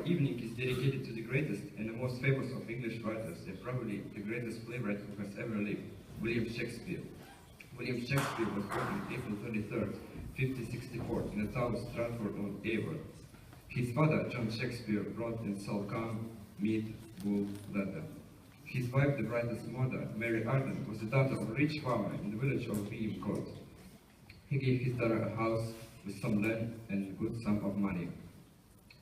evening is dedicated to the greatest and the most famous of English writers, and probably the greatest playwright who has ever lived, William Shakespeare. William Shakespeare was born on April 23rd, 1564, in the town of Stratford-on-Avon. His father, John Shakespeare, wrote and sold calm, meat, wool, leather. His wife, the brightest mother, Mary Arden, was the daughter of a rich farmer in the village of Beam Court. He gave his daughter a house with some land and a good sum of money.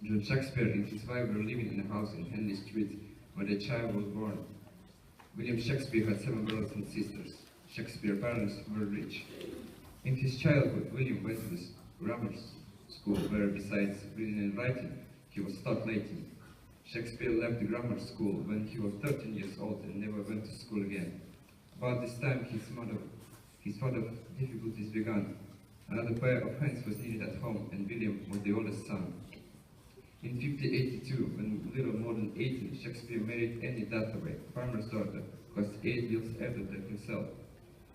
John Shakespeare and his wife were living in a house in Henley Street, where their child was born. William Shakespeare had 7 brothers and sisters. Shakespeare's parents were rich. In his childhood, William went to the grammar school, where besides reading and writing, he was taught Latin. Shakespeare left the grammar school when he was 13 years old and never went to school again. About this time, his father's difficulties began. Another pair of hands was needed at home, and William was the oldest son. In 1582, when little more than 18, Shakespeare married Annie Hathaway, a farmer's daughter, who was 8 years older than himself.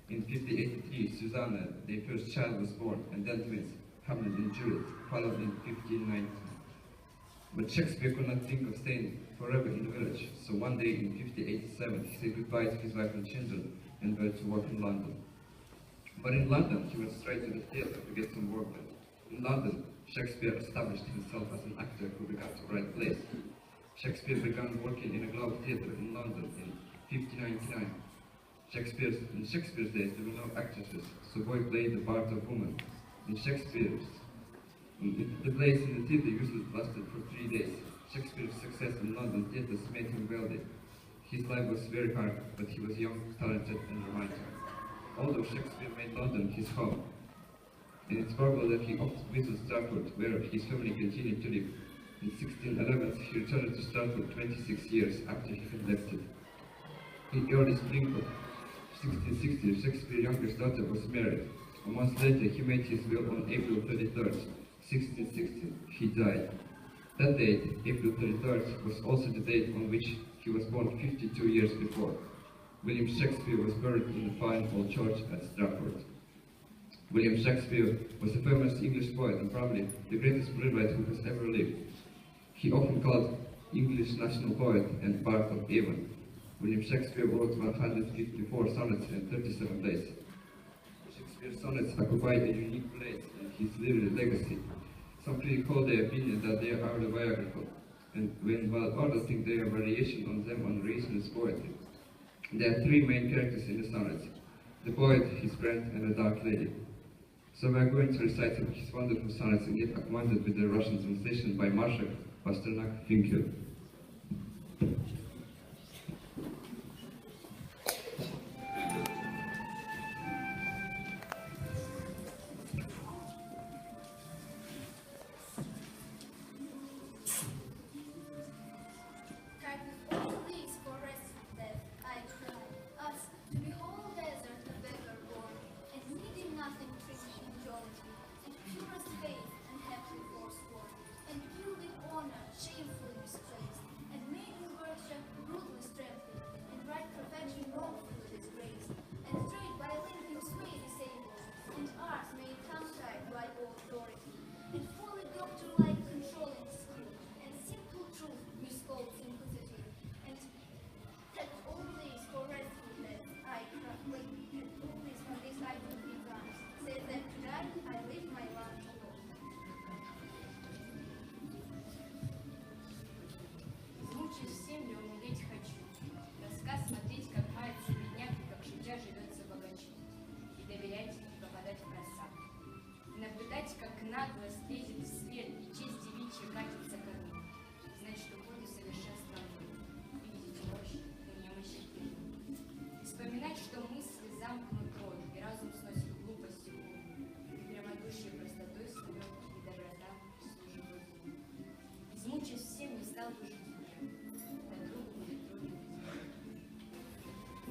In 1583, Susanna, their first child, was born, and then twins, Hamlet and Judith, followed in 1590. But Shakespeare could not think of staying forever in the village, so one day in 1587, he said goodbye to his wife and children and went to work in London. But in London, he went straight to the theatre to get some work done. In London, Shakespeare established himself as an actor who began to write plays. Shakespeare began working in a Globe Theatre in London in 1599. In Shakespeare's days, there were no actresses, so boy played the part of woman. The plays in the theatre usually lasted for 3 days. Shakespeare's success in London theatres made him wealthy. His life was very hard, but he was young, talented, and romantic. Although Shakespeare made London his home, and it's probable that he often visited Stratford, where his family continued to live. In 1611, he returned to Stratford 26 years after he had left it. In early spring of 1660, Shakespeare's youngest daughter was married. A month later, he made his will on April 33rd, 1660. He died. That date, April 33rd, was also the date on which he was born 52 years before. William Shakespeare was buried in the fine old church at Stratford. William Shakespeare was a famous English poet and probably the greatest playwright who has ever lived. He often called English national poet and bard of Avon. William Shakespeare wrote 154 sonnets and 37 plays. Shakespeare's sonnets occupy a unique place in his literary legacy. Some critics hold their opinion that they are autobiographical, while others think they are variation on them on reasonless poetry. There are 3 main characters in the sonnets: the poet, his friend, and a dark lady. So we are going to recite some of his wonderful sonnets and get acquainted with the Russian translation by Marshak Pasternak. Thank you.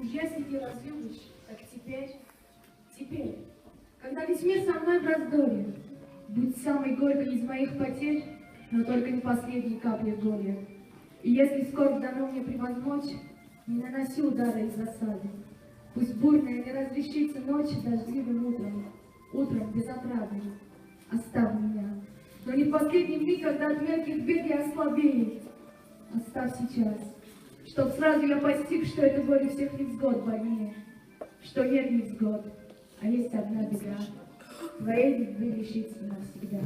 Если ты разлюбишь, так теперь, когда весь мир со мной в раздоре, будь самой горькой из моих потерь, но только не последней капли горя. И если скоро дано мне превозмочь, не наноси удара из засады. Пусть бурная не разрешится ночь дождливым утром без отрады. Оставь меня, но но не в последний миг, когда от мелких бед я ослабею. Оставь сейчас, чтоб сразу я постиг, что это горе всех невзгод больнее, что нет невзгод, а есть одна беда. Твоей любви лишиться навсегда.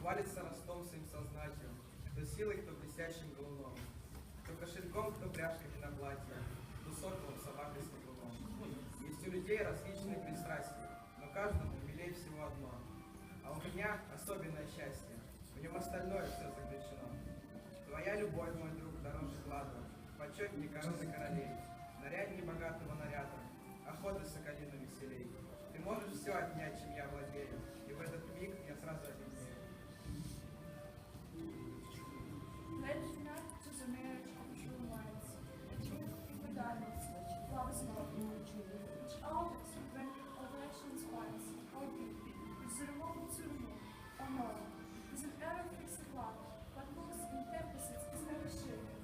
Хвалится ростом своим сознанием, кто силой, кто блестящим галуном, кто кошельком, кто пряжками на платье, кто соколом, собакой с табуном. Есть у людей различные пристрастия, но каждому милее всего одно. А у меня особенное счастье, в нем остальное все заключено. Твоя любовь, мой друг, дороже клада, почетнее короны королей, наряднее богатого наряда, охоты соколиных веселей. Ты можешь все отнять, чем я владею, и в этот миг я сразу объединяю. Pledge not to the marriage of true minds, the truth is the diamonds, love is not mutual, which alters when affections finds, or beauty, is the remote to remove, or moral, is an error fixed clock, but looks in deficits is never shifted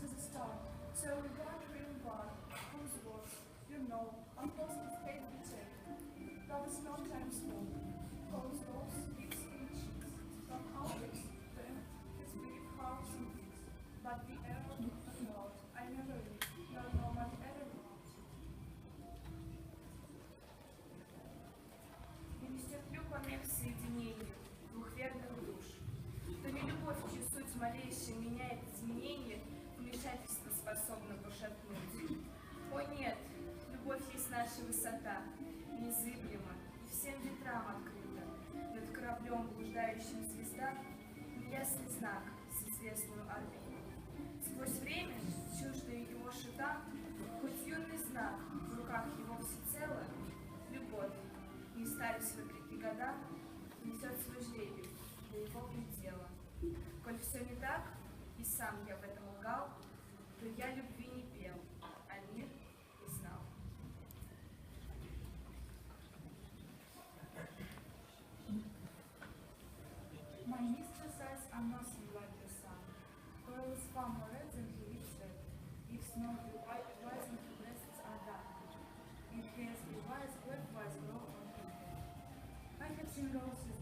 to the star, so regard real God, whose words, you know, on positive faith return. Love is not time small, cause those its ancients, from objects, his brief hearts and things, but the error of thought I never read, nor know what error wrought. И не стерплю помех соединению двух верных душ. То не любовь, чью суть малейшая меняет изменение, вмешательство способно пошатнуть. О нет, любовь есть наша высота, незыблема и всем ветрам открыта. Над кораблем, блуждающим звезда, неясный знак с известную орбиту. Сквозь время, чуждое его шутам, хоть юный знак, в руках его всецело, любовь, не старясь вопреки годам, несет свой жребий до его предела. Коль все не так, и сам я в этом лгал, то я любви не пел, а мир не знал. My mistress eyes are nothing like the sun. Pearl is far more red than he lips red. If snow be white, wise and her breasts are dark. If hairs be wise, black wise grow on her head. I have seen roses